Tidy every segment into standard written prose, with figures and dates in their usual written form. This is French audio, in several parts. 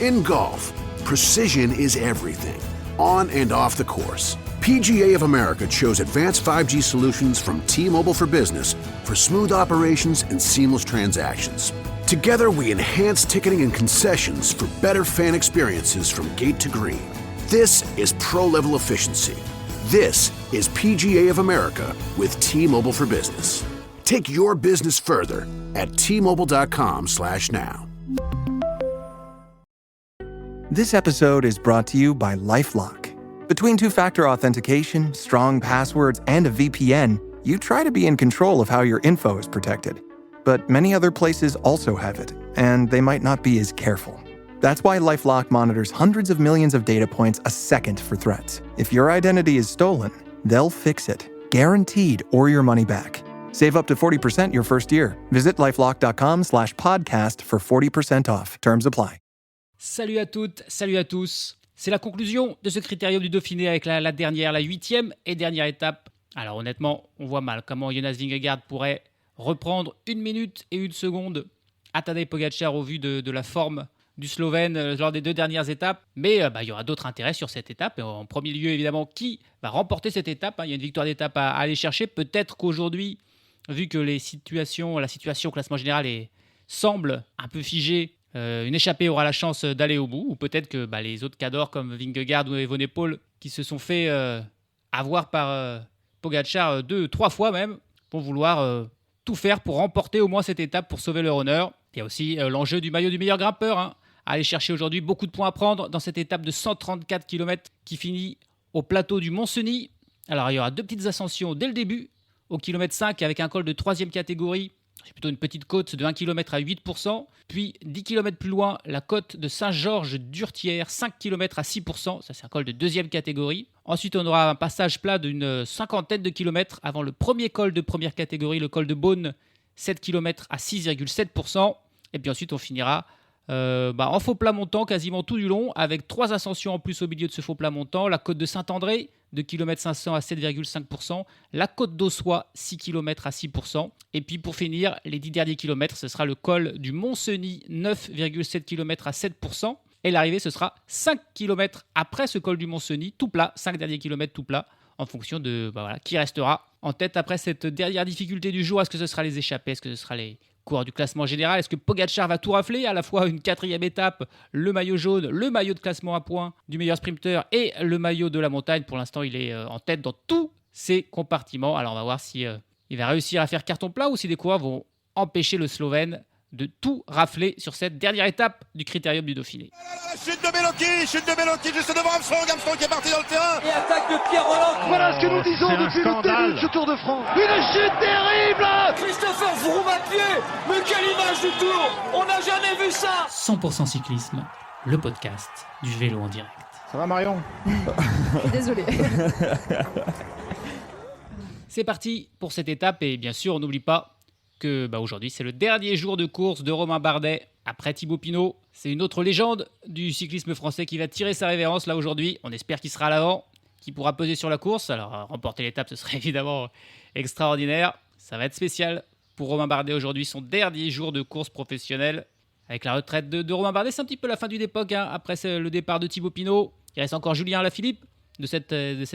In golf, precision is everything, on and off the course. PGA of America chose advanced 5G solutions from T-Mobile for Business for smooth operations and seamless transactions. Together, we enhance ticketing and concessions for better fan experiences from gate to green. This is pro-level efficiency. This is PGA of America with T-Mobile for Business. Take your business further at T-Mobile.com/now. This episode is brought to you by LifeLock. Between two-factor authentication, strong passwords, and a VPN, you try to be in control of how your info is protected. But many other places also have it, and they might not be as careful. That's why LifeLock monitors hundreds of millions of data points a second for threats. If your identity is stolen, they'll fix it, guaranteed, or your money back. Save up to 40% your first year. Visit LifeLock.com/podcast for 40% off. Terms apply. Salut à toutes, salut à tous. C'est la conclusion de ce Critérium du Dauphiné avec la dernière, la 8e et dernière étape. Alors honnêtement, on voit mal comment Jonas Vingegaard pourrait reprendre 1 minute et 1 seconde à Tadej Pogačar au vu de la forme du Slovène lors des 2 dernières étapes. Mais il y aura d'autres intérêts sur cette étape. Et en premier lieu, évidemment, qui va remporter cette étape. Il y a une victoire d'étape à aller chercher. Peut-être qu'aujourd'hui, vu que la situation au classement général semble un peu figée, une échappée aura la chance d'aller au bout. Ou peut-être que les autres cadors comme Vingegaard ou Evenepoel qui se sont fait avoir par Pogačar 2-3 fois même vont vouloir tout faire pour remporter au moins cette étape pour sauver leur honneur. Il y a aussi l'enjeu du maillot du meilleur grimpeur. À aller chercher aujourd'hui beaucoup de points à prendre dans cette étape de 134 km qui finit au plateau du Mont-Cenis. Alors il y aura 2 petites ascensions dès le début, au kilomètre 5 avec un col de 3e catégorie. C'est plutôt une petite côte de 1 km à 8%. Puis 10 km plus loin, la côte de Saint-Georges-d'Urtière, 5 km à 6%. Ça, c'est un col de 2e catégorie. Ensuite, on aura un passage plat d'une 50aine de kilomètres avant le premier col de première catégorie, le col de Beaune, 7 km à 6,7%. Et puis ensuite, on finira en faux plat montant quasiment tout du long, avec 3 ascensions en plus au milieu de ce faux plat montant. La côte de Saint-André, de km 500 à 7,5%. La côte d'Ossois, 6 km à 6%. Et puis pour finir, les 10 derniers kilomètres, ce sera le col du Mont-Cenis, 9,7 km à 7%. Et l'arrivée, ce sera 5 km après ce col du Mont-Cenis, tout plat, 5 derniers kilomètres tout plat, en fonction de qui restera en tête après cette dernière difficulté du jour. Est-ce que ce sera les échappés? Est-ce que ce sera les coureurs du classement général? Est-ce que Pogačar va tout rafler? À la fois une 4e étape, le maillot jaune, le maillot de classement à points du meilleur sprinter et le maillot de la montagne. Pour l'instant, il est en tête dans tous ces compartiments. Alors on va voir si il va réussir à faire carton plat ou si des coureurs vont empêcher le Slovène de tout rafler sur cette dernière étape du Critérium du Dauphiné. Chute de Bellocchi juste devant Armstrong qui est parti dans le terrain. Et attaque de Pierre Roland. Voilà ce que nous disons depuis le début de ce Tour de France. Une chute terrible. Christopher Froome à pied. Mais quelle image du Tour. On n'a jamais vu ça. 100% cyclisme, le podcast du vélo en direct. Ça va Marion? Désolé. C'est parti pour cette étape et bien sûr on n'oublie pas que aujourd'hui c'est le dernier jour de course de Romain Bardet après Thibaut Pinot. C'est une autre légende du cyclisme français qui va tirer sa révérence là aujourd'hui. On espère qu'il sera à l'avant, qu'il pourra peser sur la course. Alors remporter l'étape ce serait évidemment extraordinaire. Ça va être spécial pour Romain Bardet aujourd'hui, son dernier jour de course professionnelle. Avec la retraite de Romain Bardet, c'est un petit peu la fin d'une époque. Après le départ de Thibaut Pinot, il reste encore Julien Alaphilippe de cette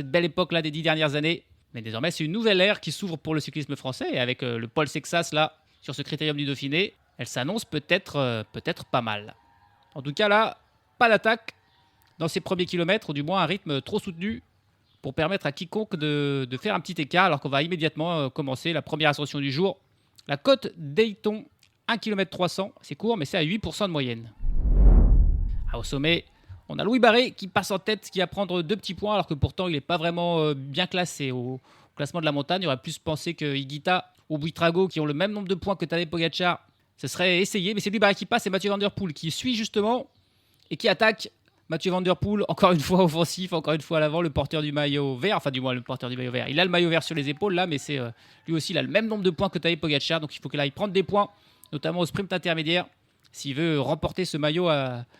belle époque là des 10 dernières années. Mais désormais, c'est une nouvelle ère qui s'ouvre pour le cyclisme français. Et avec le Paul Sexas, là, sur ce Critérium du Dauphiné, elle s'annonce peut-être pas mal. En tout cas, là, pas d'attaque dans ces premiers kilomètres, ou du moins un rythme trop soutenu pour permettre à quiconque de faire un petit écart, alors qu'on va immédiatement commencer la première ascension du jour. La côte d'Eyton, 1 km 300, c'est court, mais c'est à 8% de moyenne. Au sommet, on a Louis Barré qui passe en tête, qui va prendre 2 petits points, alors que pourtant il n'est pas vraiment bien classé au classement de la montagne. Il aurait plus pensé que Higuita ou Buitrago, qui ont le même nombre de points que Tadej Pogačar, ce serait essayé. Mais c'est Louis Barré qui passe et Mathieu Van Der Poel qui suit justement et qui attaque. Mathieu Van Der Poel, encore une fois offensif, encore une fois à l'avant, le porteur du maillot vert. Enfin, du moins, le porteur du maillot vert. Il a le maillot vert sur les épaules là, mais c'est lui aussi, il a le même nombre de points que Tadej Pogačar. Donc il faut qu'il aille prendre des points, notamment au sprint intermédiaire, s'il veut remporter ce maillot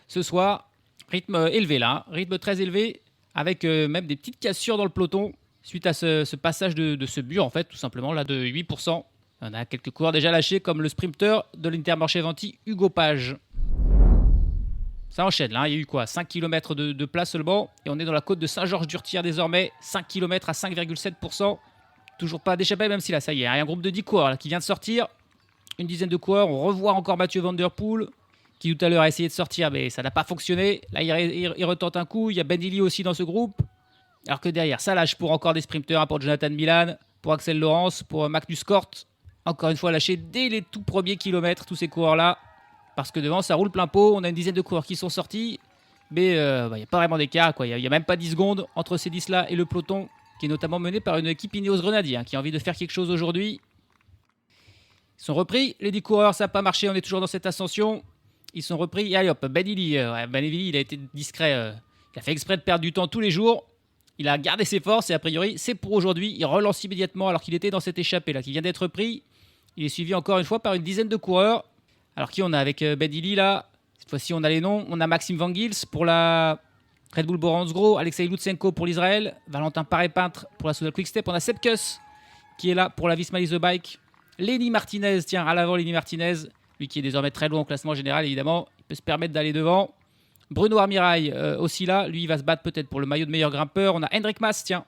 ce soir. Rythme élevé là, rythme très élevé, avec même des petites cassures dans le peloton, suite à ce passage de ce mur, en fait, tout simplement, là, de 8%. On a quelques coureurs déjà lâchés, comme le sprinter de l'Intermarché Venti, Hugo Page. Ça enchaîne là, il y a eu quoi 5 km de place seulement. Et on est dans la côte de Saint-Georges-d'Urtière désormais. 5 km à 5,7%. Toujours pas d'échappée, même si là, ça y est, il y a un groupe de 10 coureurs là, qui vient de sortir. Une dizaine de coureurs. On revoit encore Mathieu Van Der Poel, qui tout à l'heure a essayé de sortir, mais ça n'a pas fonctionné. Là, il retente un coup. Il y a Ben Illy aussi dans ce groupe. Alors que derrière, ça lâche pour encore des sprinteurs, pour Jonathan Milan, pour Axel Laurence, pour Magnus Cort. Encore une fois, lâché dès les tout premiers kilomètres, tous ces coureurs-là. Parce que devant, ça roule plein pot. On a une dizaine de coureurs qui sont sortis. Mais il n'y a pas vraiment d'écart. Il n'y a même pas 10 secondes entre ces 10-là et le peloton, qui est notamment mené par une équipe Ineos Grenadier, qui a envie de faire quelque chose aujourd'hui. Ils sont repris. Les 10 coureurs, ça n'a pas marché. On est toujours dans cette ascension. Ils sont repris. Et allez hop, Ben Illy, il a été discret. Il a fait exprès de perdre du temps tous les jours. Il a gardé ses forces et a priori, c'est pour aujourd'hui. Il relance immédiatement alors qu'il était dans cette échappée là, qui vient d'être pris. Il est suivi encore une fois par une dizaine de coureurs. Alors qui on a avec Ben Illy là? Cette fois-ci, on a les noms. On a Maxime Van Gils pour la Red Bull Boransgro, Alexei Lutsenko pour l'Israël, Valentin Paré-Peintre pour la Soudal Quick-Step. On a Sepp Kuss qui est là pour la Visma Lease Bike. Lenny Martinez, tiens, à l'avant Lenny Martinez, lui qui est désormais très loin au classement général évidemment. Il peut se permettre d'aller devant. Bruno Armirail aussi là, lui il va se battre peut-être pour le maillot de meilleur grimpeur. On a Hendrik Mas, tiens.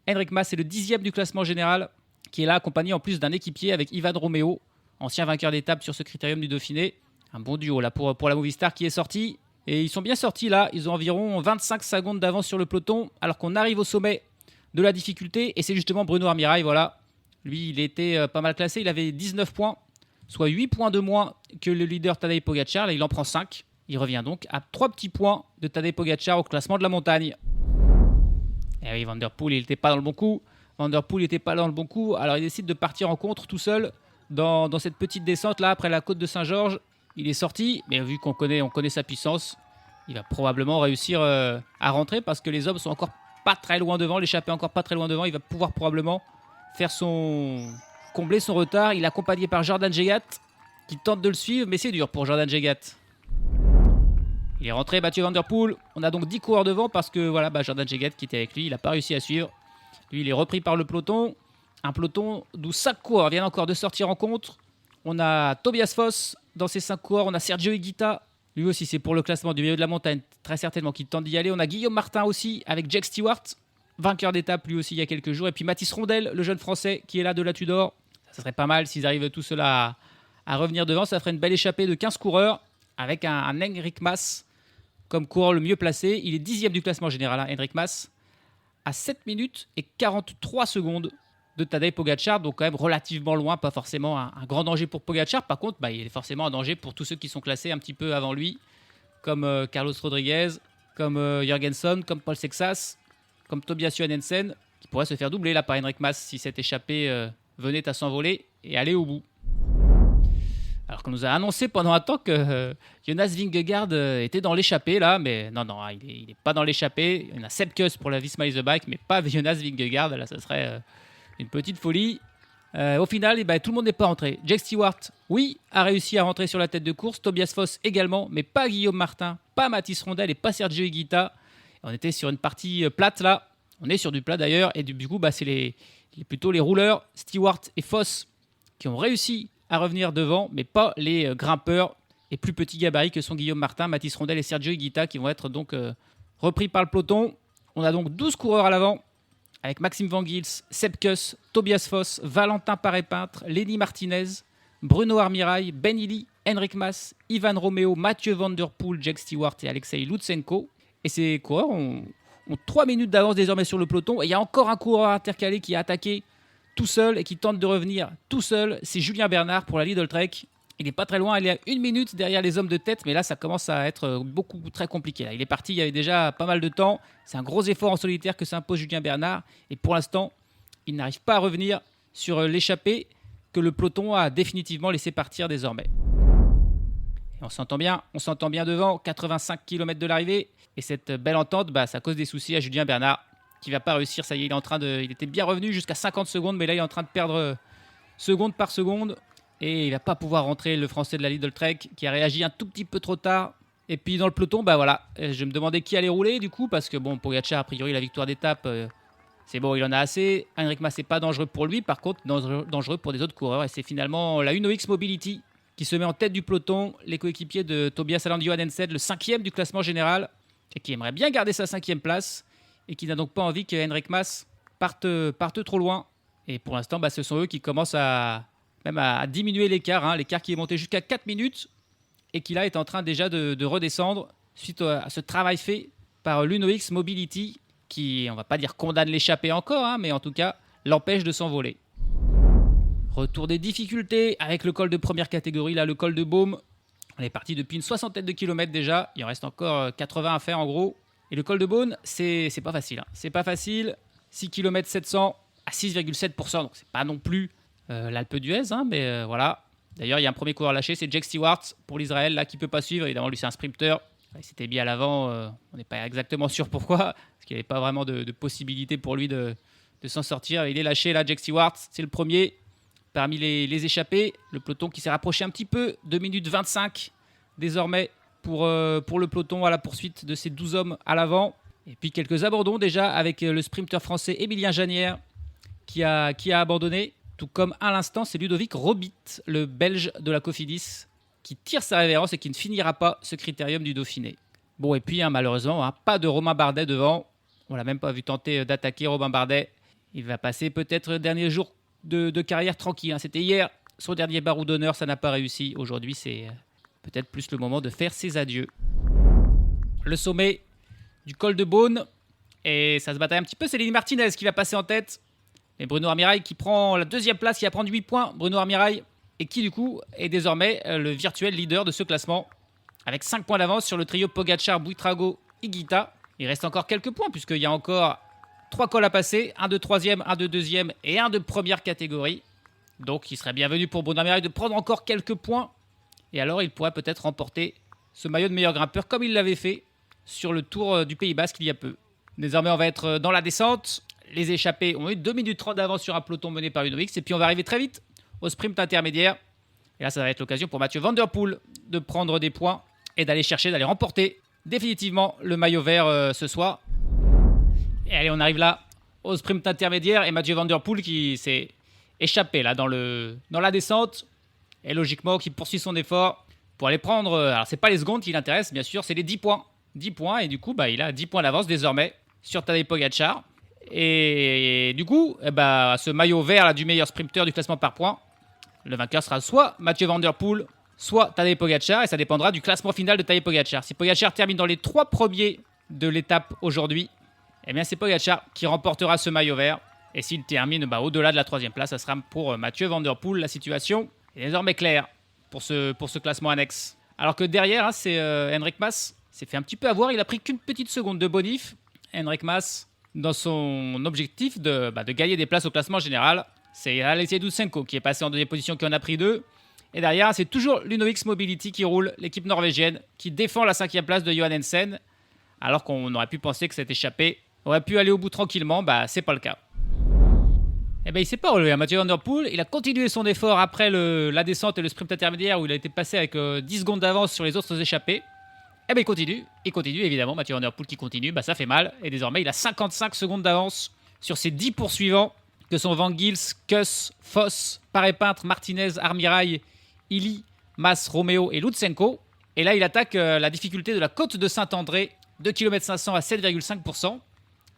Hendrik Mas est le 10e du classement général, qui est là accompagné en plus d'un équipier avec Ivan Romeo, ancien vainqueur d'étape sur ce critérium du Dauphiné. Un bon duo là pour la Movistar qui est sorti. Et ils sont bien sortis là, ils ont environ 25 secondes d'avance sur le peloton, alors qu'on arrive au sommet de la difficulté. Et c'est justement Bruno Armirail, voilà. Lui il était pas mal classé, il avait 19 points, soit 8 points de moins que le leader Tadej Pogacar. Là il en prend 5. Il revient donc à 3 petits points de Tadej Pogacar au classement de la montagne. Et oui, Van Der Poel, il n'était pas dans le bon coup. Alors il décide de partir en contre tout seul dans cette petite descente là après la côte de Saint-Georges. Il est sorti, mais vu qu'on connaît sa puissance, il va probablement réussir à rentrer parce que les hommes sont encore pas très loin devant, l'échappée encore pas très loin devant. Il va pouvoir probablement combler son retard. Il est accompagné par Jordan Jegat qui tente de le suivre, mais c'est dur pour Jordan Jegat. Il est rentré, Mathieu Van Der Poel. On a donc 10 coureurs devant parce que voilà, Jordan Jegat qui était avec lui, il n'a pas réussi à suivre. Lui, il est repris par le peloton. Un peloton d'où 5 coureurs viennent encore de sortir en contre. On a Tobias Foss dans ces 5 coureurs. On a Sergio Higuita. Lui aussi, c'est pour le classement du milieu de la montagne, très certainement, qui tente d'y aller. On a Guillaume Martin aussi avec Jake Stewart, vainqueur d'étape lui aussi il y a quelques jours. Et puis Mathis Rondel, le jeune français qui est là de la Tudor. Ça serait pas mal s'ils arrivent tout cela à revenir devant. Ça ferait une belle échappée de 15 coureurs avec un Hendrik Mas comme coureur le mieux placé. Il est 10e du classement général, Hendrik Mas, à 7 minutes et 43 secondes de Tadej Pogacar, donc quand même relativement loin, pas forcément un grand danger pour Pogacar. Par contre, il est forcément un danger pour tous ceux qui sont classés un petit peu avant lui, comme Carlos Rodriguez, comme Jorgenson, comme Paul Sexas, comme Tobias Johannessen, qui pourrait se faire doubler là par Hendrik Mas si cette échappée venait à s'envoler et aller au bout. Alors qu'on nous a annoncé pendant un temps que Jonas Vingegaard était dans l'échappée là, mais non, il n'est pas dans l'échappée. Il y en a Sepp Kuss pour la Visma Lease Bike, mais pas Jonas Vingegaard. Là, ça serait une petite folie. Au final, tout le monde n'est pas rentré. Jake Stewart, oui, a réussi à rentrer sur la tête de course. Tobias Foss également, mais pas Guillaume Martin, pas Mathis Rondel et pas Sergio Higuita. On était sur une partie plate là. On est sur du plat d'ailleurs. Et du coup, c'est plutôt les rouleurs, Stewart et Foss, qui ont réussi à revenir devant, mais pas les grimpeurs et plus petits gabarits que sont Guillaume Martin, Mathis Rondel et Sergio Higuita, qui vont être donc repris par le peloton. On a donc 12 coureurs à l'avant, avec Maxime Van Gils, Sepp Kuss, Tobias Foss, Valentin Paré-Peintre, Lenny Martinez, Bruno Armirail, Ben Illy, Hendrik Mas, Ivan Romeo, Mathieu Van Der Poel, Jake Stewart et Alexei Lutsenko. Et ces coureurs ont 3 minutes d'avance désormais sur le peloton. Et il y a encore un coureur intercalé qui a attaqué tout seul et qui tente de revenir tout seul. C'est Julien Bernard pour la Lidl Trek. Il n'est pas très loin, il est à 1 minute derrière les hommes de tête, mais là ça commence à être très compliqué. Là. Il est parti, il y avait déjà pas mal de temps. C'est un gros effort en solitaire que s'impose Julien Bernard. Et pour l'instant, il n'arrive pas à revenir sur l'échappée que le peloton a définitivement laissé partir désormais. Et on s'entend bien devant, 85 km de l'arrivée. Et cette belle entente, ça cause des soucis à Julien Bernard, qui ne va pas réussir. Ça y est, il était bien revenu jusqu'à 50 secondes, mais là il est en train de perdre seconde par seconde. Et il va pas pouvoir rentrer, le français de la Lidl Trek, qui a réagi un tout petit peu trop tard. Et puis dans le peloton, je me demandais qui allait rouler du coup, parce que Pogacar, a priori, la victoire d'étape, c'est bon, il en a assez. Hendrik Mas, c'est pas dangereux pour lui, par contre, dangereux pour des autres coureurs. Et c'est finalement la Uno X Mobility qui se met en tête du peloton, les coéquipiers de Tobias Aland Johannesen, le 5e du classement général, et qui aimerait bien garder sa 5e place, et qui n'a donc pas envie que Henrik Mas parte trop loin. Et pour l'instant, ce sont eux qui commencent à diminuer l'écart, l'écart qui est monté jusqu'à 4 minutes, et qui là est en train déjà de redescendre, suite à ce travail fait par l'Uno-X Mobility, qui, on va pas dire condamne l'échappée encore, mais en tout cas l'empêche de s'envoler. Retour des difficultés avec le col de première catégorie, là le col de Baume. On est parti depuis une 60aine de kilomètres déjà, il en reste encore 80 à faire en gros. Et le col de Beaune, c'est pas facile. C'est pas facile, 6 km 700 à 6,7%, donc c'est pas non plus l'Alpe d'Huez, mais voilà. D'ailleurs, il y a un premier coureur lâché, c'est Jake Stewart pour l'Israël, là qui peut pas suivre. Évidemment, lui c'est un sprinter. Il s'était mis à l'avant, on n'est pas exactement sûr pourquoi, parce qu'il n'y avait pas vraiment de possibilité pour lui de s'en sortir. Il est lâché là, Jake Stewart, c'est le premier. Parmi les échappés, le peloton qui s'est rapproché un petit peu, 2 minutes 25 désormais pour le peloton à la poursuite de ces 12 hommes à l'avant. Et puis quelques abandons déjà avec le sprinter français Emilien Janière qui a abandonné. Tout comme à l'instant, c'est Ludovic Robit, le Belge de la Cofidis, qui tire sa révérence et qui ne finira pas ce critérium du Dauphiné. Bon, et puis malheureusement, pas de Romain Bardet devant. On l'a même pas vu tenter d'attaquer Romain Bardet. Il va passer peut-être le dernier jour de carrière tranquille. C'était hier son dernier barreau d'honneur, ça n'a pas réussi. Aujourd'hui, c'est peut-être plus le moment de faire ses adieux. Le sommet du col de Beaune, et ça se bataille un petit peu, c'est Lenny Martinez qui va passer en tête. Et Bruno Armirail qui prend la 2e place, qui va prendre 8 points. Bruno Armirail, et qui du coup est désormais le virtuel leader de ce classement, avec 5 points d'avance sur le trio Pogacar, Buitrago, Higuita. Il reste encore quelques points, puisqu'il y a encore 3 cols à passer, un de 3e, un de 2e et un de première catégorie. Donc il serait bienvenu pour Bruno Armirail de prendre encore quelques points. Et alors il pourrait peut-être remporter ce maillot de meilleur grimpeur comme il l'avait fait sur le Tour du Pays Basque il y a peu. Désormais on va être dans la descente. Les échappés ont eu 2 minutes 30 d'avance sur un peloton mené par Uno-X. Et puis on va arriver très vite au sprint intermédiaire. Et là ça va être l'occasion pour Mathieu Van Der Poel de prendre des points et d'aller remporter définitivement le maillot vert ce soir. Et allez, on arrive là au sprint intermédiaire et Mathieu Van Der Poel qui s'est échappé là dans la descente et logiquement qui poursuit son effort pour aller prendre, alors c'est pas les secondes qui l'intéressent bien sûr, c'est les 10 points. 10 points et du coup il a 10 points d'avance désormais sur Tadej Pogacar. Et du coup, ce maillot vert là, du meilleur sprinter du classement par points, le vainqueur sera soit Mathieu Van Der Poel, soit Tadej Pogacar, et ça dépendra du classement final de Tadej Pogacar. Si Pogacar termine dans les 3 premiers de l'étape aujourd'hui, eh bien c'est Pogacar qui remportera ce maillot vert. Et s'il termine au-delà de la 3e place, ça sera pour Mathieu Van Der Poel. La situation est désormais claire pour ce classement annexe. Alors que derrière, c'est Henrik Mas s'est fait un petit peu avoir. Il a pris qu'une petite seconde de bonif. Henrik Mas, dans son objectif de gagner des places au classement général, c'est Alexei Doutsenko qui est passé en 2e position, qui en a pris 2. Et derrière, c'est toujours l'Uno-X Mobility qui roule, l'équipe norvégienne, qui défend la 5e place de Johannesen, alors qu'on aurait pu penser que cette échappée aurait pu aller au bout tranquillement. C'est pas le cas. Et il s'est pas relevé. Mathieu Van Der Poel, il a continué son effort après la descente et le sprint intermédiaire où il a été passé avec 10 secondes d'avance sur les autres échappés. Il continue évidemment. Mathieu Van Der Poel qui continue, ça fait mal. Et désormais, il a 55 secondes d'avance sur ses 10 poursuivants que sont Van Gils, Kuss, Foss, Paré-Peintre, Martinez, Armirail, Illy, Mas, Romeo et Lutsenko. Et là, il attaque la difficulté de la côte de Saint-André, 2 km 500 à 7,5%.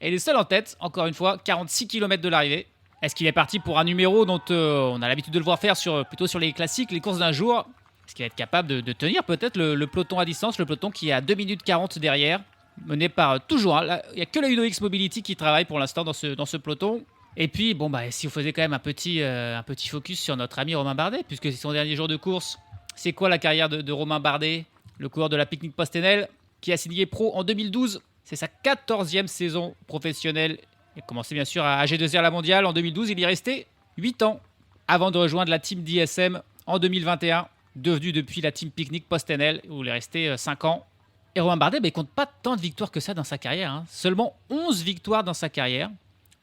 Et il est seul en tête, encore une fois, 46 km de l'arrivée. Est-ce qu'il est parti pour un numéro dont on a l'habitude de le voir faire plutôt sur les classiques, les courses d'un jour? Est-ce qu'il va être capable de tenir peut-être le peloton à distance, le peloton qui est à 2 minutes 40 derrière, mené par toujours, il n'y a que la Uno-X Mobility qui travaille pour l'instant dans ce peloton. Et puis, si on faisait quand même un petit focus sur notre ami Romain Bardet, puisque c'est son dernier jour de course. C'est quoi la carrière de Romain Bardet, le coureur de la Picnic Postenel, qui a signé pro en 2012? C'est sa 14e saison professionnelle. Il a commencé bien sûr à G2R la mondiale en 2012. Il y est resté 8 ans avant de rejoindre la team DSM en 2021, devenue depuis la team Picnic Postenel, où il est resté 5 ans. Et Romain Bardet, il compte pas tant de victoires que ça dans sa carrière. Seulement 11 victoires dans sa carrière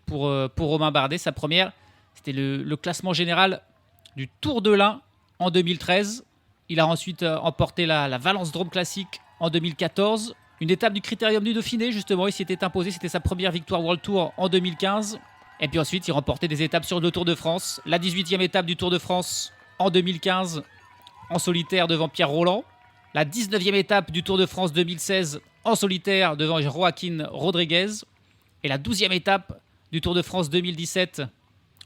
pour Romain Bardet. Sa première, c'était le classement général du Tour de l'Ain en 2013. Il a ensuite emporté la Valence Drôme Classique en 2014. Une étape du Critérium du Dauphiné, justement, il s'était imposé. C'était sa première victoire World Tour en 2015. Et puis ensuite, il remportait des étapes sur le Tour de France. La 18e étape du Tour de France en 2015. en solitaire devant Pierre Rolland. La 19e étape du Tour de France 2016 en solitaire devant Joaquín Rodríguez. Et la 12e étape du Tour de France 2017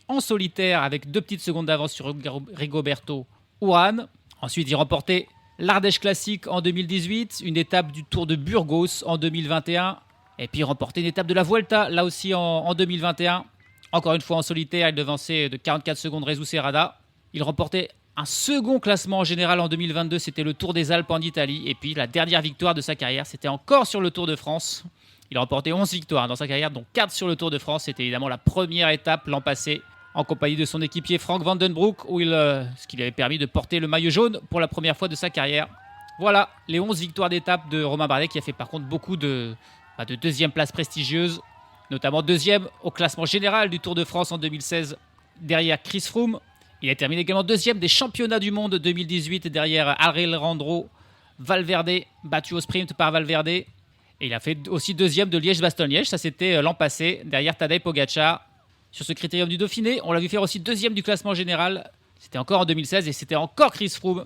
en solitaire avec 2 petites secondes d'avance sur Rigoberto Urán. Ensuite, il remportait l'Ardèche Classique en 2018, une étape du Tour de Burgos en 2021. Et puis, il remportait une étape de la Vuelta, là aussi en 2021. Encore une fois en solitaire, il devançait de 44 secondes Rezou Serrada. Il remportait un second classement général en 2022, c'était le Tour des Alpes en Italie. Et puis, la dernière victoire de sa carrière, c'était encore sur le Tour de France. Il a remporté 11 victoires dans sa carrière, dont 4 sur le Tour de France. C'était évidemment la première étape l'an passé, en compagnie de son équipier Frank Vandenbroek, ce qui lui avait permis de porter le maillot jaune pour la première fois de sa carrière. Voilà, les 11 victoires d'étape de Romain Bardet, qui a fait par contre beaucoup de deuxième place prestigieuses, notamment deuxième au classement général du Tour de France en 2016, derrière Chris Froome. Il a terminé également deuxième des championnats du monde 2018, derrière Alejandro Valverde, battu au sprint par Valverde. Et il a fait aussi deuxième de Liège-Bastogne-Liège, ça c'était l'an passé, derrière Tadej Pogačar. Sur ce critérium du Dauphiné, on l'a vu faire aussi deuxième du classement général. C'était encore en 2016 et c'était encore Chris Froome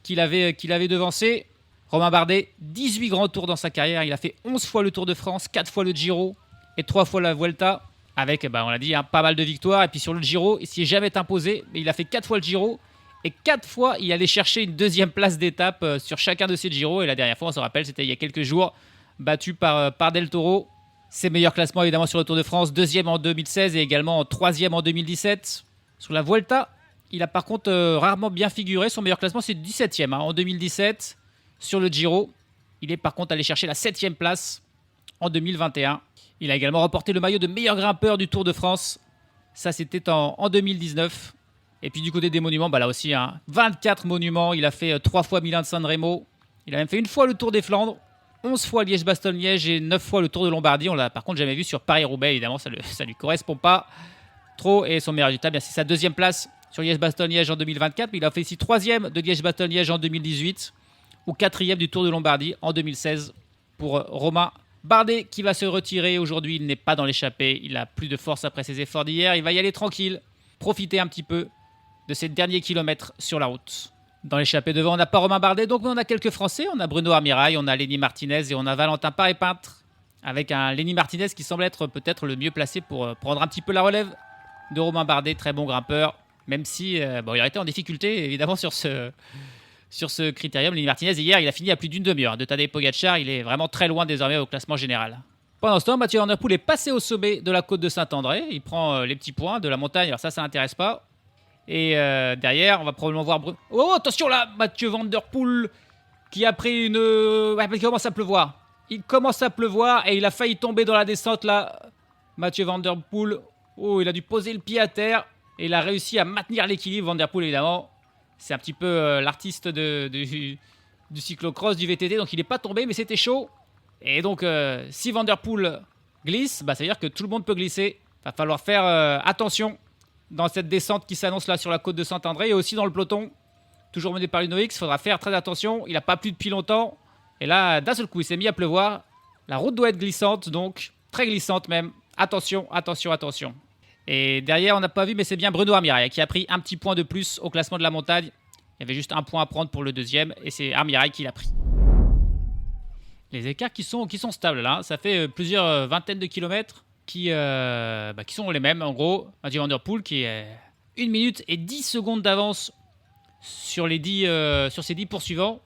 qui l'avait devancé. Romain Bardet, 18 grands tours dans sa carrière. Il a fait 11 fois le Tour de France, 4 fois le Giro et 3 fois la Vuelta. Avec, on l'a dit, pas mal de victoires. Et puis sur le Giro, il s'y est jamais imposé. Mais il a fait 4 fois le Giro. Et 4 fois, il allait chercher une deuxième place d'étape sur chacun de ces Giro. Et la dernière fois, on se rappelle, c'était il y a quelques jours, battu par Del Toro. Ses meilleurs classements évidemment sur le Tour de France, deuxième en 2016 et également troisième en 2017. Sur la Vuelta, il a par contre rarement bien figuré. Son meilleur classement c'est 17e en 2017. Sur le Giro, il est par contre allé chercher la 7e place en 2021. Il a également remporté le maillot de meilleur grimpeur du Tour de France. Ça c'était en 2019. Et puis du côté des monuments, là aussi, 24 monuments. Il a fait 3 fois Milan de San Remo. Il a même fait une fois le Tour des Flandres. 11 fois Liège-Bastogne-Liège et 9 fois le Tour de Lombardie. On l'a par contre jamais vu sur Paris-Roubaix. Évidemment, ça lui correspond pas trop. Et son meilleur résultat, c'est sa 2e place sur Liège-Bastogne-Liège en 2024. Mais il a fait ici 3e de Liège-Bastogne-Liège en 2018 ou 4e du Tour de Lombardie en 2016 pour Romain Bardet qui va se retirer aujourd'hui. Il n'est pas dans l'échappée. Il a plus de force après ses efforts d'hier. Il va y aller tranquille, profiter un petit peu de ces derniers kilomètres sur la route. Dans l'échappée devant, on n'a pas Romain Bardet, donc on a quelques Français. On a Bruno Armirail, on a Lenny Martinez et on a Valentin Paré-Peintre. Avec un Lenny Martinez qui semble être peut-être le mieux placé pour prendre un petit peu la relève de Romain Bardet, très bon grimpeur. Même si il aurait été en difficulté évidemment sur ce critérium. Lenny Martinez, hier, il a fini à plus d'une demi-heure de Tadej Pogačar. Il est vraiment très loin désormais au classement général. Pendant ce temps, Mathieu Van Der Poel est passé au sommet de la côte de Saint-André. Il prend les petits points de la montagne. Alors ça n'intéresse pas. Et derrière, on va probablement voir... Oh, attention là, Mathieu Van Der Poel qui a pris une... il commence à pleuvoir. Il commence à pleuvoir et il a failli tomber dans la descente là. Mathieu Van Der Poel. Oh, il a dû poser le pied à terre et il a réussi à maintenir l'équilibre. Van Der Poel, évidemment, c'est un petit peu l'artiste du cyclocross, du VTT. Donc il n'est pas tombé, mais c'était chaud. Et donc, si Van Der Poel glisse, ça veut dire que tout le monde peut glisser. Il va falloir faire attention dans cette descente qui s'annonce là sur la côte de Saint-André et aussi dans le peloton, toujours mené par Uno X. Il faudra faire très attention. Il n'a pas plu depuis longtemps. Et là, d'un seul coup, il s'est mis à pleuvoir. La route doit être glissante, donc très glissante même. Attention, attention, attention. Et derrière, on n'a pas vu, mais c'est bien Bruno Armirail qui a pris un petit point de plus au classement de la montagne. Il y avait juste un point à prendre pour le deuxième et c'est Armirail qui l'a pris. Les écarts qui sont stables là, ça fait plusieurs vingtaines de kilomètres qui sont les mêmes en gros. Mathieu Van Der Poel qui est 1 minute et 10 secondes d'avance sur ses 10 poursuivants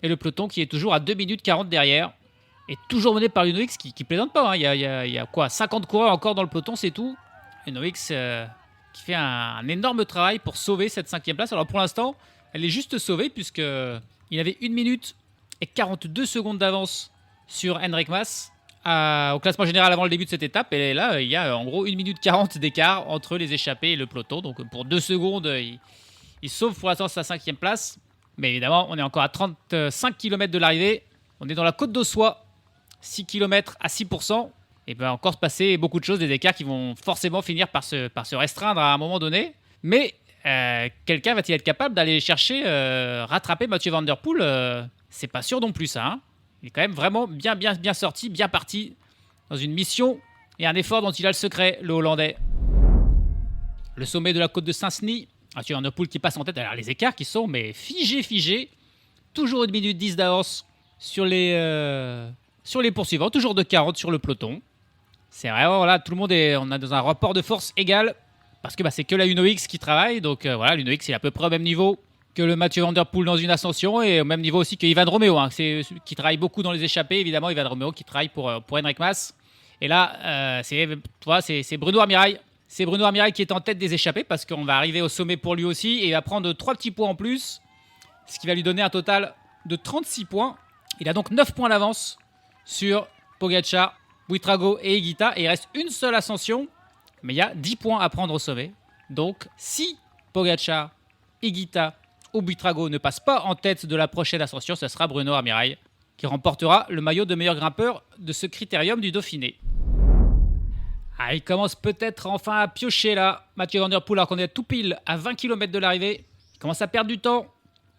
et le peloton qui est toujours à 2 minutes 40 derrière et toujours mené par Uno X qui plaisante pas. Il y a quoi, 50 coureurs encore dans le peloton, c'est tout. Uno X qui fait un énorme travail pour sauver cette 5e place. Alors pour l'instant, elle est juste sauvée puisqu'il avait 1 minute et 42 secondes d'avance sur Enric Mas au classement général avant le début de cette étape. Et là, il y a en gros 1 minute 40 d'écart entre les échappés et le peloton. Donc pour 2 secondes, il sauve pour l'instant sa 5e place. Mais évidemment, on est encore à 35 km de l'arrivée. On est dans la Côte d'Ossois, 6 km à 6%. Et il va encore se passer beaucoup de choses, des écarts qui vont forcément finir par se restreindre à un moment donné. Mais quelqu'un va-t-il être capable d'aller chercher, rattraper Mathieu Van Der Poel c'est pas sûr non plus ça. Hein. Il est quand même vraiment bien sorti, bien parti dans une mission et un effort dont il a le secret, le Hollandais. Le sommet de la côte de Saint-Denis, Mathieu Van Der Poel qui passe en tête. Alors les écarts qui sont mais figés. Toujours 1 minute 10 d'avance sur les poursuivants. Toujours de 40 sur le peloton. C'est vraiment là, tout le monde on a dans un rapport de force égal. Parce que c'est que la Uno X qui travaille. Donc l'Uno X est à peu près au même niveau que le Mathieu Van Der Poel dans une ascension. Et au même niveau aussi que Ivan Romeo. C'est qui travaille beaucoup dans les échappées. Évidemment, Ivan Romeo qui travaille pour Enric Mas. Et là, c'est Bruno Armirail. C'est Bruno Armirail qui est en tête des échappées parce qu'on va arriver au sommet pour lui aussi. Et il va prendre 3 petits points en plus. Ce qui va lui donner un total de 36 points. Il a donc 9 points d'avance sur Pogacar, Buitrago et Higuita. Et il reste une seule ascension. Mais il y a 10 points à prendre au sommet. Donc, si Pogacar, Higuita ou Buitrago ne passent pas en tête de la prochaine ascension, ce sera Bruno Armirail qui remportera le maillot de meilleur grimpeur de ce critérium du Dauphiné. Il commence peut-être enfin à piocher là, Mathieu Van Der Poel, alors qu'on est tout pile à 20 km de l'arrivée. Il commence à perdre du temps.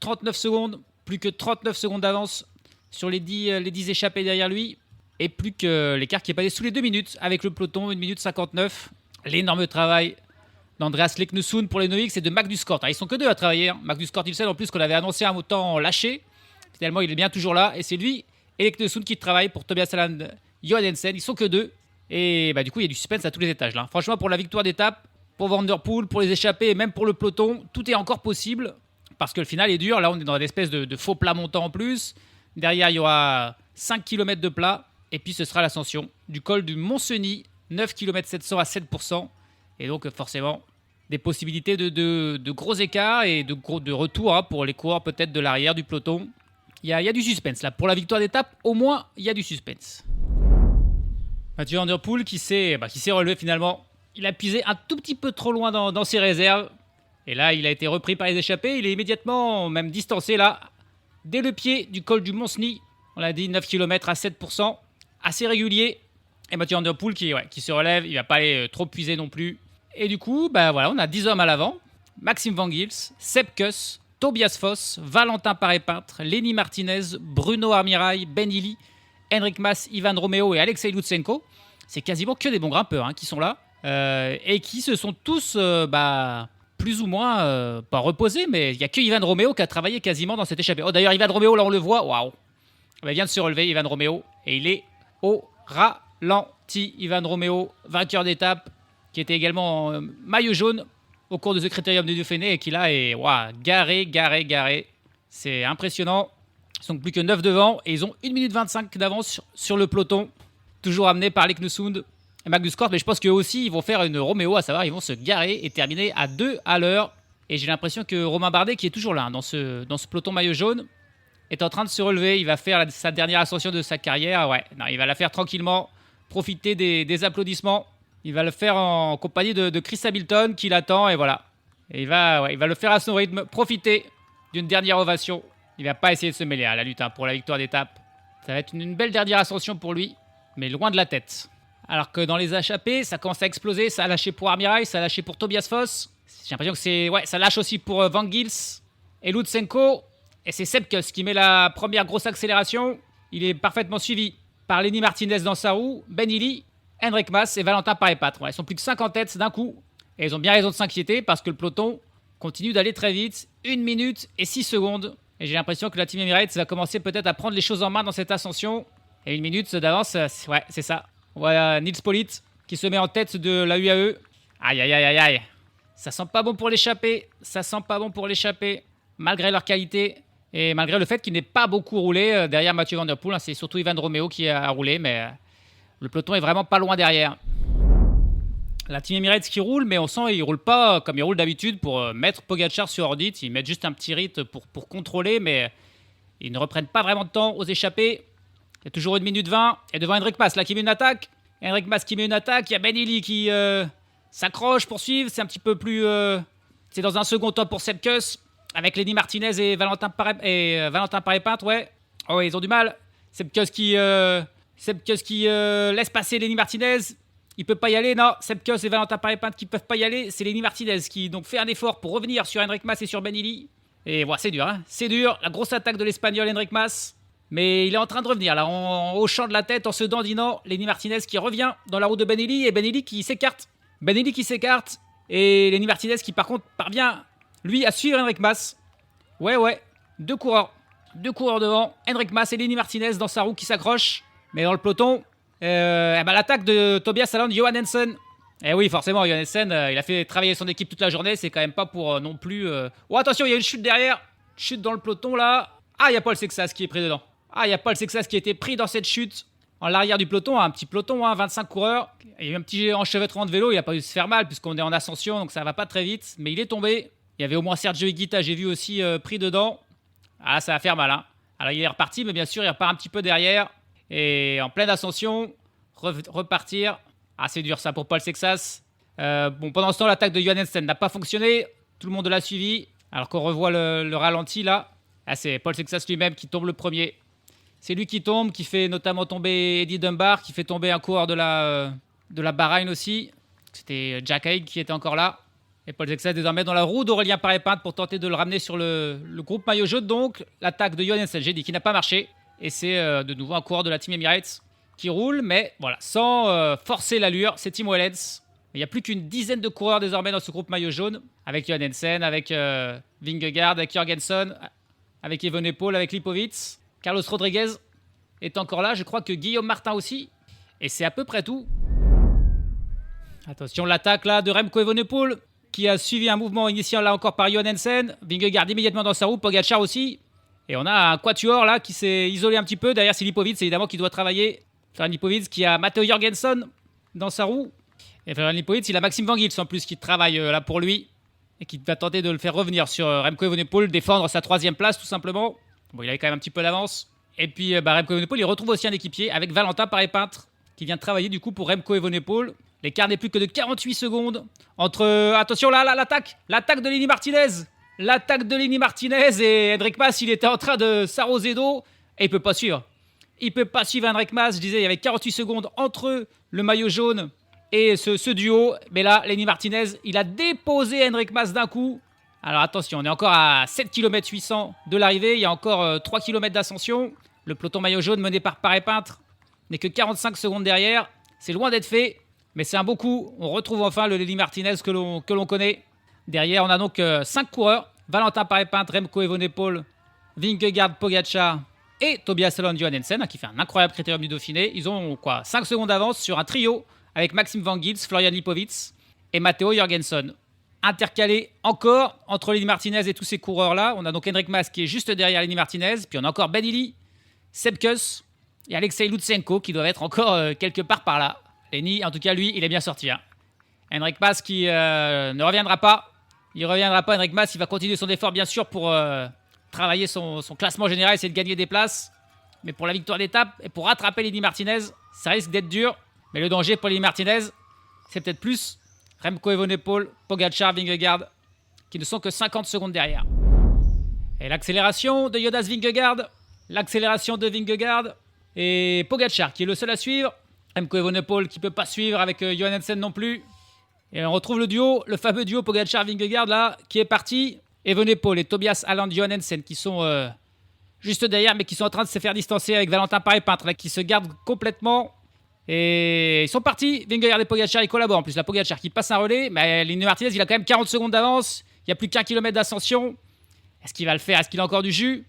39 secondes, plus que 39 secondes d'avance sur les 10 échappés derrière lui. Et plus que l'écart qui est passé sous les 2 minutes avec le peloton, 1 minute 59. L'énorme travail d'Andreas Leknesund pour les Noix et de Magnus Cort. Ils sont que 2 à travailler. Magnus Cort Nielsen, en plus, qu'on avait annoncé un temps lâché. Finalement, il est bien toujours là. Et c'est lui et Leknesund qui travaillent pour Tobias Aland, Johannessen. Ils sont que 2. Et du coup, il y a du suspense à tous les étages là. Franchement, pour la victoire d'étape, pour Van Der Poel, pour les échappés et même pour le peloton, tout est encore possible. Parce que le final est dur. Là, on est dans une espèce de faux plat montant en plus. Derrière, il y aura 5 km de plat. Et puis, ce sera l'ascension du col du Mont-Cenis. 9 km 700 à 7%. Et donc, forcément, des possibilités de gros écarts et de retour pour les coureurs peut-être de l'arrière du peloton. Il y a du suspense là. Pour la victoire d'étape, au moins, il y a du suspense. Mathieu Van Der Poel qui s'est relevé finalement. Il a puisé un tout petit peu trop loin dans ses réserves. Et là, il a été repris par les échappés. Il est immédiatement même distancé là, dès le pied du col du Mont-Cenis. On l'a dit, 9 km à 7%. Assez régulier. Et Mathieu Van Der Poel qui se relève. Il ne va pas aller trop puiser non plus. Et du coup, on a 10 hommes à l'avant. Maxime Van Gils, Sepp Kuss, Tobias Foss, Valentin Paré-Peintre, Lenny Martinez, Bruno Armirail, Ben Illy, Enric Mas, Ivan Romeo et Alexei Lutsenko. C'est quasiment que des bons grimpeurs qui sont là. Et qui se sont tous plus ou moins pas reposés. Mais il n'y a que Ivan Romeo qui a travaillé quasiment dans cette échappée. Oh, d'ailleurs, Ivan Romeo, là, on le voit. Waouh! Il vient de se relever, Ivan Romeo. Et il est au ralenti. Ivan Romeo, vainqueur d'étape, qui était également en maillot jaune au cours de ce critérium du Dauphiné et qui là est garé. C'est impressionnant. Ils sont plus que 9 devant et ils ont 1 minute 25 d'avance sur le peloton. Toujours amené par Leknesund et Magnus Cort. Mais je pense qu'eux aussi, ils vont faire une Romeo, à savoir, ils vont se garer et terminer à 2 à l'heure. Et j'ai l'impression que Romain Bardet, qui est toujours là, dans ce peloton maillot jaune, est en train de se relever. Il va faire sa dernière ascension de sa carrière. Il va la faire tranquillement, profiter des applaudissements. Il va le faire en compagnie de Chris Hamilton qui l'attend et voilà. Et il va le faire à son rythme, profiter d'une dernière ovation. Il va pas essayer de se mêler à la lutte pour la victoire d'étape. Ça va être une belle dernière ascension pour lui, mais loin de la tête. Alors que dans les échappées, ça commence à exploser. Ça a lâché pour Armirail, ça a lâché pour Tobias Foss. J'ai l'impression que ça lâche aussi pour Van Gils et Lutsenko. Et c'est Sepp Kuss qui met la première grosse accélération. Il est parfaitement suivi par Lenny Martinez dans sa roue, Ben Illy, Enric Mas et Valentin Paré-Peintre. Ils sont plus que 5 en tête d'un coup. Et ils ont bien raison de s'inquiéter parce que le peloton continue d'aller très vite. 1 minute et 6 secondes. Et j'ai l'impression que la Team Emirates va commencer peut-être à prendre les choses en main dans cette ascension. Et 1 minute d'avance, c'est ça. Voilà Nils Politt qui se met en tête de la UAE. Aïe. Ça sent pas bon pour l'échapper. Malgré leur qualité. Et malgré le fait qu'il n'ait pas beaucoup roulé derrière Mathieu Van Der Poel. C'est surtout Ivan Romeo qui a roulé. Mais le peloton est vraiment pas loin derrière. La Team Emirates qui roule, mais on sent qu'ils ne roulent pas comme ils roulent d'habitude pour mettre Pogacar sur orbite. Ils mettent juste un petit rythme pour contrôler, mais ils ne reprennent pas vraiment de temps aux échappées. Il y a toujours 1 minute 20. Et devant Enric Mas, là, qui met une attaque. Il y a Ben Illy qui s'accroche pour suivre. C'est un petit peu plus... c'est dans un second temps pour Sepp Kuss, avec Lenny Martinez et Valentin Paré-Peintre, ouais. Oh, ils ont du mal. Sepp Kuss qui laisse passer Lenny Martinez. Il peut pas y aller, non. Sepp Kuss et Valentin Paré-Peintre qui peuvent pas y aller. C'est Lenny Martinez qui donc fait un effort pour revenir sur Enric Mas et sur Ben Illy. Et voilà, c'est dur, C'est dur. La grosse attaque de l'Espagnol Enric Mas. Mais il est en train de revenir, là, en hochant de la tête, en se dandinant. Lenny Martinez qui revient dans la roue de Ben Illy et Ben Illy qui s'écarte. Et Lenny Martinez qui, par contre, parvient lui, à suivre Enric Mas. Ouais, deux coureurs devant. Enric Mas et Lenny Martinez dans sa roue qui s'accroche. Mais dans le peloton, l'attaque de Tobias Aland, Johannesen. Eh oui, forcément, Johannesen, il a fait travailler son équipe toute la journée. C'est quand même pas pour non plus... Oh, attention, il y a une chute derrière. Chute dans le peloton, là. Ah, il y a Paul Sexas qui est pris dedans. Ah, il y a Paul Sexas qui a été pris dans cette chute. En l'arrière du peloton, un petit peloton, 25 coureurs. Il y a eu un petit enchevêtrement de vélo. Il n'a pas dû se faire mal puisqu'on est en ascension, donc ça va pas très vite. Mais il est tombé. Il y avait au moins Sergio Higuita, j'ai vu aussi pris dedans. Ah, ça va faire mal, hein. Alors, il est reparti, mais bien sûr, il repart un petit peu derrière. Et en pleine ascension, repartir. Ah, c'est dur ça pour Paul Sexas. Pendant ce temps, l'attaque de Johannesen n'a pas fonctionné. Tout le monde l'a suivi. Alors qu'on revoit le ralenti là. Ah, c'est Paul Sexas lui-même qui tombe le premier. C'est lui qui tombe, qui fait notamment tomber Eddie Dunbar, qui fait tomber un coureur de la Bahreïn aussi. C'était Jack Haig qui était encore là. Et Paul Sexas désormais dans la roue d'Aurélien Paré-Peintre pour tenter de le ramener sur le groupe maillot jaune. Donc l'attaque de Johannesen, j'ai dit, qui n'a pas marché. Et c'est de nouveau un coureur de la Team Emirates qui roule, mais voilà, sans forcer l'allure. C'est Tim Wellens. Il n'y a plus qu'une dizaine de coureurs désormais dans ce groupe maillot jaune, avec Johannesen, avec Vingegaard, avec Jorgensen, avec Evenepoel, avec Lipovitz. Carlos Rodriguez est encore là, je crois que Guillaume Martin aussi. Et c'est à peu près tout. Attention, l'attaque là de Remco Evenepoel, qui a suivi un mouvement initial là encore par Johannesen. Vingegaard immédiatement dans sa roue, Pogacar aussi. Et on a un quatuor là qui s'est isolé un petit peu. Derrière, c'est Lipovitz évidemment qui doit travailler. Florian Lipovitz qui a Matteo Jorgensen dans sa roue. Et Florian Lipovitz, il a Maxime Van Gils en plus qui travaille là pour lui. Et qui va tenter de le faire revenir sur Remco Evenepoel, défendre sa 3e place tout simplement. Bon, il avait quand même un petit peu d'avance. Et puis Remco Evenepoel, il retrouve aussi un équipier avec Valentin Paré-Peintre qui vient de travailler du coup pour Remco Evenepoel. L'écart n'est plus que de 48 secondes entre... attention là, l'attaque de Lenny Martinez. L'attaque de Lenny Martinez et Enric Mas, il était en train de s'arroser d'eau et il peut pas suivre. Il peut pas suivre Enric Mas, je disais, il y avait 48 secondes entre le maillot jaune et ce duo. Mais là, Lenny Martinez, il a déposé Enric Mas d'un coup. Alors attention, on est encore à 7 km 800 de l'arrivée, il y a encore 3 km d'ascension. Le peloton maillot jaune mené par Paré-Peintre n'est que 45 secondes derrière. C'est loin d'être fait, mais c'est un beau coup. On retrouve enfin le Lenny Martinez que l'on connaît. Derrière, on a donc 5 coureurs. Valentin Paré-Peintre, Remco Evenepoel, Vingegaard, Pogacar et Tobias Aland, Johannesen, qui fait un incroyable critérium du Dauphiné. Ils ont 5 secondes d'avance sur un trio avec Maxime Van Gils, Florian Lipovitz et Matteo Jorgensen. Intercalé encore entre Lenny Martinez et tous ces coureurs-là. On a donc Enric Mas qui est juste derrière Lenny Martinez. Puis on a encore Ben Illy, Sepp Kuss et Alexei Lutsenko qui doivent être encore quelque part par là. Lenny, en tout cas, lui, il est bien sorti. Hein. Enric Mas qui ne reviendra pas. Il ne reviendra pas, Enric Mas. Il va continuer son effort, bien sûr, pour travailler son classement général, essayer de gagner des places. Mais pour la victoire d'étape et pour rattraper Lenny Martinez, ça risque d'être dur. Mais le danger pour Lenny Martinez, c'est peut-être plus Remco Evenepoel, Pogacar, Vingegaard, qui ne sont que 50 secondes derrière. Et l'accélération de Jonas Vingegaard, l'accélération de Vingegaard et Pogacar, qui est le seul à suivre. Remco Evenepoel qui ne peut pas suivre avec Johannesen non plus. Et on retrouve le duo, le fameux duo Pogacar-Vingegaard là, qui est parti. Evenepoel et Tobias Aland Johannesen qui sont juste derrière, mais qui sont en train de se faire distancer avec Valentin Paré-Peintre là, qui se garde complètement. Et ils sont partis. Vingegaard et Pogacar, ils collaborent. En plus, la Pogacar qui passe un relais. Mais Lenny Martinez, il a quand même 40 secondes d'avance. Il n'y a plus qu'un kilomètre d'ascension. Est-ce qu'il va le faire? Est-ce qu'il a encore du jus?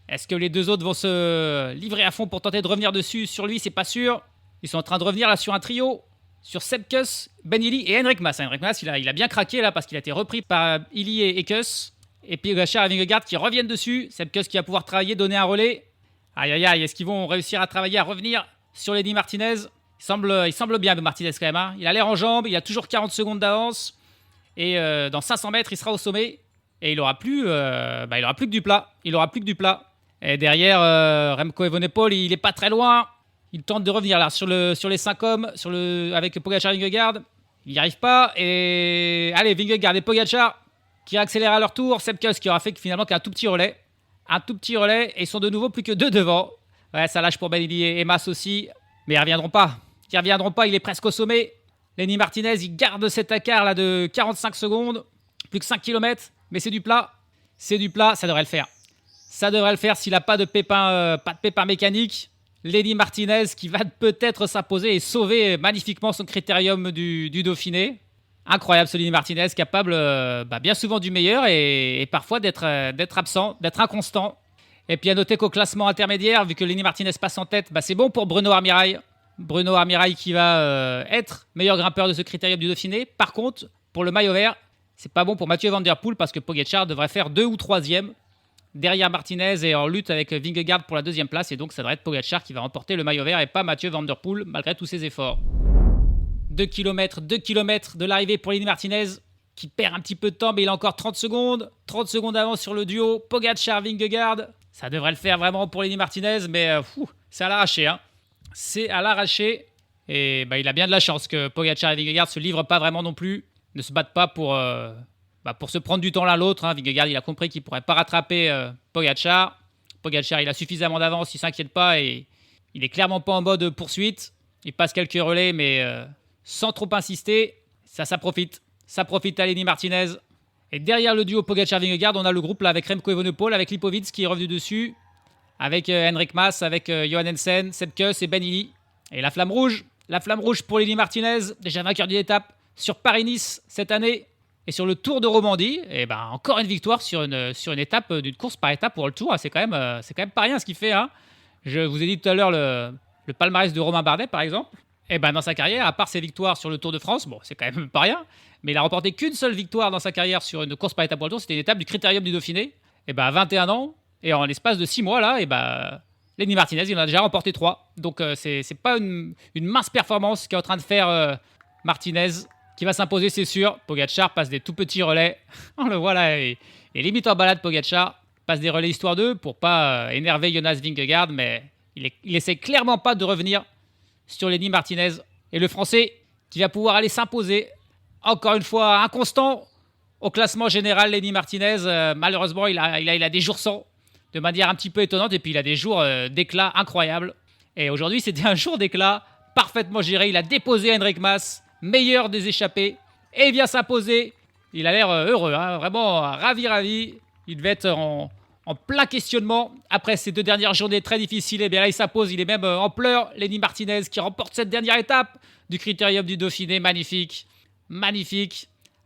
Est-ce que les deux autres vont se livrer à fond pour tenter de revenir dessus sur lui? C'est pas sûr. Ils sont en train de revenir là sur un trio. Sur Sepp Kuss, Ben Illy et Enric Mas. Enric Mas, il a bien craqué là parce qu'il a été repris par Illy et Kuss. Et puis Pogacar et Vingegaard qui reviennent dessus. Sepp Kuss qui va pouvoir travailler, donner un relais. Aïe aïe aïe, est-ce qu'ils vont réussir à travailler, à revenir sur Lenny Martinez? Il semble bien Martinez quand même. Hein. Il a l'air en jambes, il a toujours 40 secondes d'avance. Et dans 500 mètres, il sera au sommet. Et il aura plus que du plat. Et derrière, Remco Evenepoel, il est pas très loin. Il tente de revenir là sur les 5 hommes, avec Pogacar et Vingegaard. Il n'y arrive pas. Et allez, Vingegaard et Pogacar qui accélèrent à leur tour. Sepp Kuss qui aura fait finalement qu'un tout petit relais. Un tout petit relais. Et ils sont de nouveau plus que 2 devant. Ouais, ça lâche pour Ben Illy et Mas aussi. Mais ils ne reviendront pas. Il est presque au sommet. Lenny Martinez, il garde cet écart là de 45 secondes. Plus que 5 km. Mais c'est du plat. Ça devrait le faire. S'il n'a pas de pépin mécanique. Lenny Martinez qui va peut-être s'imposer et sauver magnifiquement son critérium du Dauphiné. Incroyable ce Lenny Martinez, capable bien souvent du meilleur et parfois d'être absent, d'être inconstant. Et puis à noter qu'au classement intermédiaire, vu que Lenny Martinez passe en tête, c'est bon pour Bruno Armirail. Bruno Armirail qui va être meilleur grimpeur de ce critérium du Dauphiné. Par contre, pour le maillot vert, c'est pas bon pour Mathieu Van Der Poel parce que Pogačar devrait faire 2 ou 3e derrière Martinez et en lutte avec Vingegaard pour la 2e place. Et donc ça devrait être Pogačar qui va remporter le maillot vert et pas Mathieu Van Der Poel malgré tous ses efforts. 2 km de l'arrivée pour Lenny Martinez qui perd un petit peu de temps, mais il a encore 30 secondes. 30 secondes d'avance sur le duo Pogačar-Vingegaard. Ça devrait le faire vraiment pour Lenny Martinez, mais c'est à l'arraché. C'est à l'arraché. Et il a bien de la chance que Pogačar et Vingegaard ne se livrent pas vraiment non plus, ne se battent pas pour se prendre du temps l'un l'autre. Vingegaard, il a compris qu'il ne pourrait pas rattraper Pogačar. Pogačar, il a suffisamment d'avance, il ne s'inquiète pas et il n'est clairement pas en mode poursuite. Il passe quelques relais, mais sans trop insister. Ça profite. Ça profite à Lenny Martinez. Et derrière le duo Pogačar-Vingegaard, on a le groupe là avec Remco Evenepoel, avec Lipovic qui est revenu dessus, avec Henrik Mas, avec Johannesen, Sepp Kuss et Ben Illy. Et la flamme rouge pour Lenny Martinez, déjà vainqueur d'une étape sur Paris-Nice cette année et sur le Tour de Romandie. Et encore une victoire sur une étape, d'une course par étape pour le Tour. C'est quand même pas rien ce qu'il fait. Je vous ai dit tout à l'heure le palmarès de Romain Bardet par exemple. Et dans sa carrière, à part ses victoires sur le Tour de France, c'est quand même pas rien, mais il a remporté qu'une seule victoire dans sa carrière sur une course par étape pour le Tour, c'était une étape du Critérium du Dauphiné. Et à 21 ans, et en l'espace de 6 mois, là, Lenny Martinez, il en a déjà remporté 3. Donc c'est pas une mince performance qu'est en train de faire Martinez, qui va s'imposer, c'est sûr. Pogačar passe des tout petits relais. On le voit là, et limite en balade, Pogačar passe des relais histoire d'eux pour pas énerver Jonas Vingegaard, mais il essaie clairement pas de revenir sur Lenny Martinez. Et le Français qui va pouvoir aller s'imposer. Encore une fois, inconstant au classement général, Lenny Martinez. Malheureusement, il a des jours sans, de manière un petit peu étonnante. Et puis, il a des jours d'éclat incroyables. Et aujourd'hui, c'était un jour d'éclat parfaitement géré. Il a déposé Henrik Mas, meilleur des échappés. Et il vient s'imposer. Il a l'air heureux, vraiment ravi. Il devait être en plein questionnement après ces 2 dernières journées très difficiles. Et bien là, il s'impose, il est même en pleurs. Lenny Martinez qui remporte cette dernière étape du Critérium du Dauphiné. Magnifique.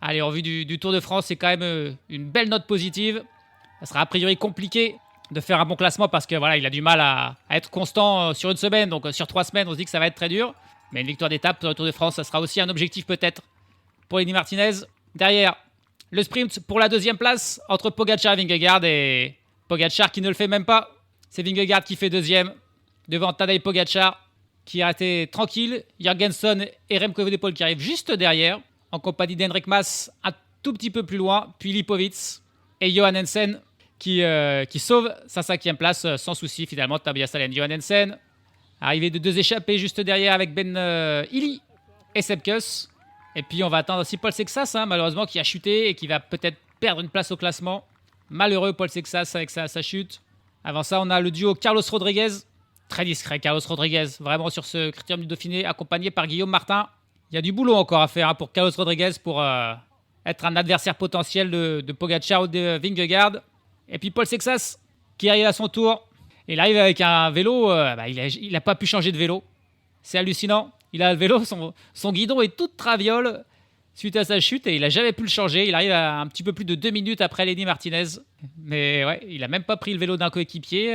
Allez, en vue du Tour de France, c'est quand même une belle note positive. Ça sera a priori compliqué de faire un bon classement parce que il a du mal à être constant sur une semaine. Donc sur 3 semaines, on se dit que ça va être très dur. Mais une victoire d'étape sur le Tour de France, ça sera aussi un objectif peut-être pour Lenny Martinez. Derrière, le sprint pour la 2e place entre Pogačar et Vingegaard, et Pogačar qui ne le fait même pas. C'est Vingegaard qui fait 2e devant Tadej Pogačar qui a été tranquille. Jorgensen et Remco Evenepoel qui arrivent juste derrière en compagnie d'Henrik Mas un tout petit peu plus loin. Puis Lipovic et Johannesen qui sauve sa 5e place sans souci finalement. Tobias Allen, Johannesen. Arrivé de 2 échappés juste derrière avec Ben Illy et Sepp Kuss. Et puis on va attendre aussi Paul Sexas, malheureusement, qui a chuté et qui va peut-être perdre une place au classement. Malheureux Paul Sexas avec sa chute. Avant ça, on a le duo Carlos Rodriguez. Très discret Carlos Rodriguez, vraiment sur ce Critérium du Dauphiné, accompagné par Guillaume Martin. Il y a du boulot encore à faire pour Carlos Rodriguez pour être un adversaire potentiel de Pogačar ou de Vingegaard. Et puis Paul Sexas qui arrive à son tour. Il arrive avec un vélo, il n'a pas pu changer de vélo. C'est hallucinant. Il a le vélo, son guidon est toute traviole suite à sa chute et il n'a jamais pu le changer. Il arrive à un petit peu plus de 2 minutes après Lenny Martinez. Mais il n'a même pas pris le vélo d'un coéquipier.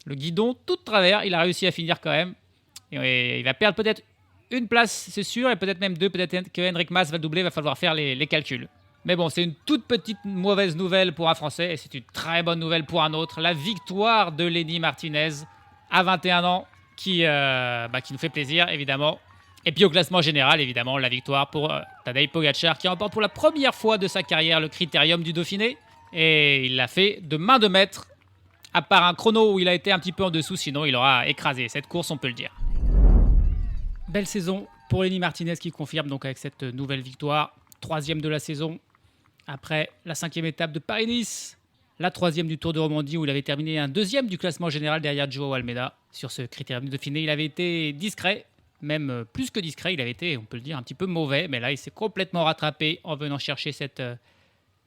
Le guidon tout de travers, il a réussi à finir quand même. Et il va perdre peut-être une place, c'est sûr, et peut-être même 2. Peut-être que Henrik Mas va le doubler, il va falloir faire les calculs. Mais bon, c'est une toute petite mauvaise nouvelle pour un Français et c'est une très bonne nouvelle pour un autre. La victoire de Lenny Martinez à 21 ans qui nous fait plaisir, évidemment. Et puis au classement général, évidemment, la victoire pour Tadej Pogačar qui remporte pour la première fois de sa carrière le Critérium du Dauphiné. Et il l'a fait de main de maître, à part un chrono où il a été un petit peu en dessous, sinon il aura écrasé cette course, on peut le dire. Belle saison pour Lenny Martinez qui confirme donc avec cette nouvelle victoire. 3e de la saison, après la 5e étape de Paris-Nice, la 3e du Tour de Romandie où il avait terminé un 2e du classement général derrière Joao Almeida. Sur ce Critérium du Dauphiné, il avait été discret, même plus que discret, il avait été, on peut le dire, un petit peu mauvais, mais là il s'est complètement rattrapé en venant chercher cette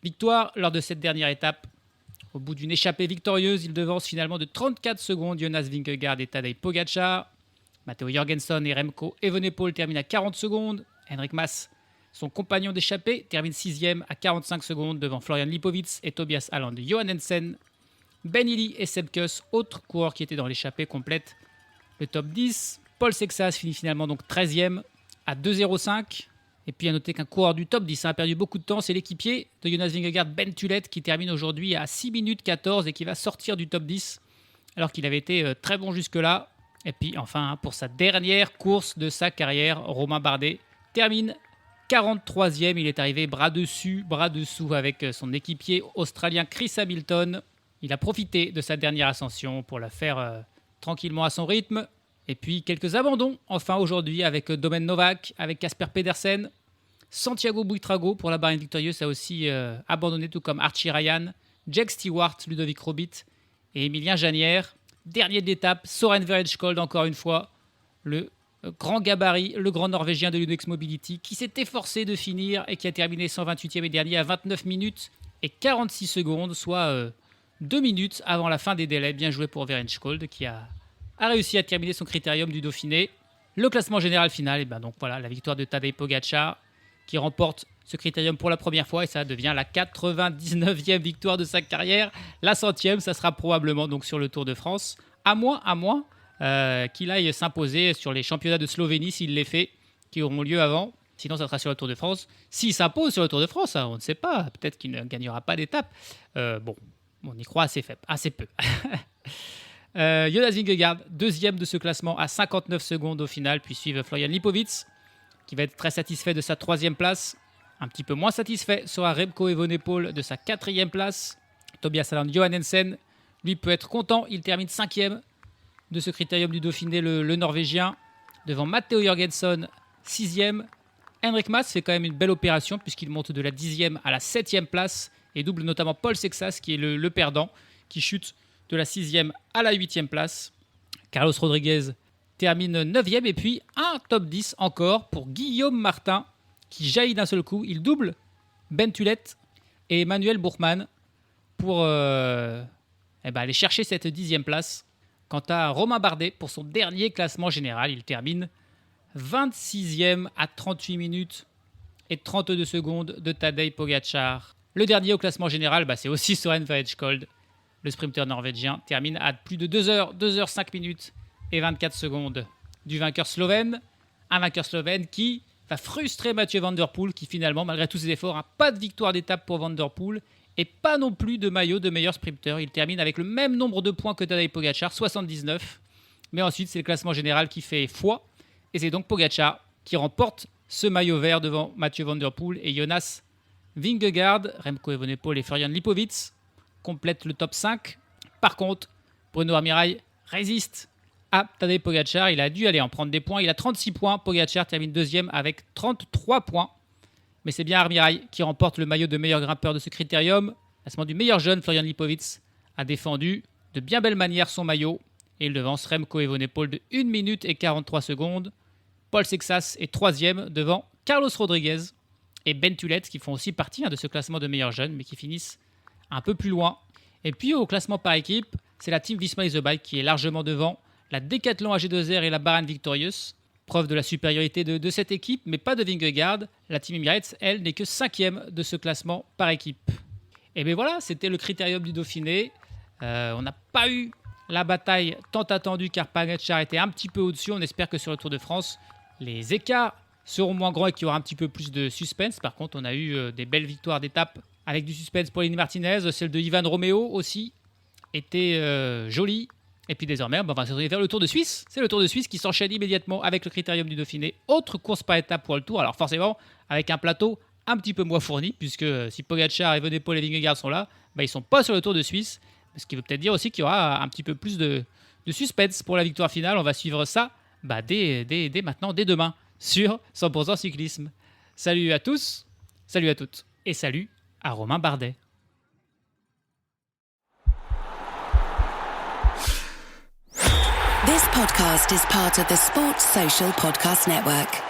victoire lors de cette dernière étape. Au bout d'une échappée victorieuse, il devance finalement de 34 secondes Jonas Vingegaard et Tadej Pogačar. Matteo Jorgensen et Remco Evenepoel terminent à 40 secondes. Henrik Mas Son compagnon d'échappée termine 6e à 45 secondes devant Florian Lipowitz et Tobias Haaland. Johannesen, Ben Illy et Sepp Kuss, autres coureurs qui étaient dans l'échappée, complètent le top 10. Paul Sexas finit finalement donc 13e à 2,05. Et puis à noter qu'un coureur du top 10 a perdu beaucoup de temps, c'est l'équipier de Jonas Vingegaard, Ben Tullet, qui termine aujourd'hui à 6 minutes 14 et qui va sortir du top 10 alors qu'il avait été très bon jusque-là. Et puis enfin, pour sa dernière course de sa carrière, Romain Bardet termine 43e. Il est arrivé bras dessus, bras dessous avec son équipier australien Chris Hamilton. Il a profité de sa dernière ascension pour la faire tranquillement à son rythme. Et puis quelques abandons, enfin aujourd'hui, avec Domen Novak, avec Casper Pedersen. Santiago Buitrago pour la Bahrain Victorious a aussi abandonné, tout comme Archie Ryan, Jake Stewart, Ludovic Robitt et Emilien Janière. Dernier de l'étape, Soren Veretschkold encore une fois, le grand gabarit, le grand Norvégien de Ludex Mobility, qui s'est efforcé de finir et qui a terminé 128e et dernier à 29 minutes et 46 secondes, soit 2 minutes avant la fin des délais. Bien joué pour Veretschkold qui a réussi à terminer son critérium du Dauphiné. Le classement général final, et ben donc voilà, la victoire de Tadej Pogačar qui remporte ce critérium pour la première fois et ça devient la 99e victoire de sa carrière. La 100e, ça sera probablement donc sur le Tour de France, à moins qu'il aille s'imposer sur les championnats de Slovénie s'il les fait, qui auront lieu avant. Sinon, ça sera sur le Tour de France. S'il s'impose sur le Tour de France, on ne sait pas. Peut-être qu'il ne gagnera pas d'étape. On y croit assez peu. Jonas Vingegaard, deuxième de ce classement à 59 secondes au final, puis suivent Florian Lipowitz, qui va être très satisfait de sa troisième place. Un petit peu moins satisfait sera Remco Evenepoel de sa quatrième place. Tobias Haaland Johannesen, lui, peut être content. Il termine cinquième de ce critérium du Dauphiné, le Norvégien, devant Matteo Jorgensen, sixième. Henrik Mas fait quand même une belle opération puisqu'il monte de la 10e à la 7e place et double notamment Paul Sexas qui est le perdant, qui chute de la 6e à la 8e place. Carlos Rodriguez termine 9e et puis un top 10 encore pour Guillaume Martin qui jaillit d'un seul coup. Il double Ben Tullet et Emmanuel Buchmann pour aller chercher cette 10e place. Quant à Romain Bardet, pour son dernier classement général, il termine 26e à 38 minutes et 32 secondes de Tadej Pogačar. Le dernier au classement général, c'est aussi Soren Veretschkold. Le sprinter norvégien termine à plus de 2h05 minutes et 24 secondes du vainqueur slovène. Un vainqueur slovène qui va frustrer Mathieu Van Der Poel, qui finalement, malgré tous ses efforts, n'a pas de victoire d'étape pour Van Der Poel et pas non plus de maillot de meilleur sprinter. Il termine avec le même nombre de points que Tadej Pogačar, 79. Mais ensuite, c'est le classement général qui fait foi. Et c'est donc Pogačar qui remporte ce maillot vert devant Mathieu Van Der Poel et Jonas Vingegaard. Remco Evenepoel et Florian Lipowitz complètent le top 5. Par contre, Bruno Armirail résiste à Tadej Pogačar. Il a dû aller en prendre des points. Il a 36 points. Pogačar termine deuxième avec 33 points. Mais c'est bien Armirail qui remporte le maillot de meilleur grimpeur de ce critérium. Classement du meilleur jeune, Florian Lipowitz a défendu de bien belle manière son maillot. Et il devance Remco Evenepoel de 1 minute et 43 secondes. Paul Sexas est troisième devant Carlos Rodriguez et Ben Tullet qui font aussi partie de ce classement de meilleurs jeunes mais qui finissent un peu plus loin. Et puis au classement par équipe, c'est la Team Visma Isobike qui est largement devant la Decathlon AG2R et la Bahrain Victorious. Preuve de la supériorité de cette équipe, mais pas de Vingegaard. La Team Emirates, elle, n'est que 5e de ce classement par équipe. Et bien voilà, c'était le critérium du Dauphiné. On n'a pas eu la bataille tant attendue car Pogačar était un petit peu au-dessus. On espère que sur le Tour de France, les écarts seront moins grands et qu'il y aura un petit peu plus de suspense. Par contre, on a eu des belles victoires d'étape avec du suspense pour Lenny Martinez. Celle de Ivan Romeo aussi était jolie. Et puis désormais, on va se tourner vers le Tour de Suisse. C'est le Tour de Suisse qui s'enchaîne immédiatement avec le critérium du Dauphiné. Autre course par étape pour le Tour. Alors forcément, avec un plateau un petit peu moins fourni, puisque si Pogačar, Evenepoel et Vingegaard sont là, ils ne sont pas sur le Tour de Suisse. Ce qui veut peut-être dire aussi qu'il y aura un petit peu plus de suspense pour la victoire finale. On va suivre ça dès maintenant, dès demain, sur 100% Cyclisme. Salut à tous, salut à toutes, et salut à Romain Bardet. This podcast is part of the Sports Social Podcast Network.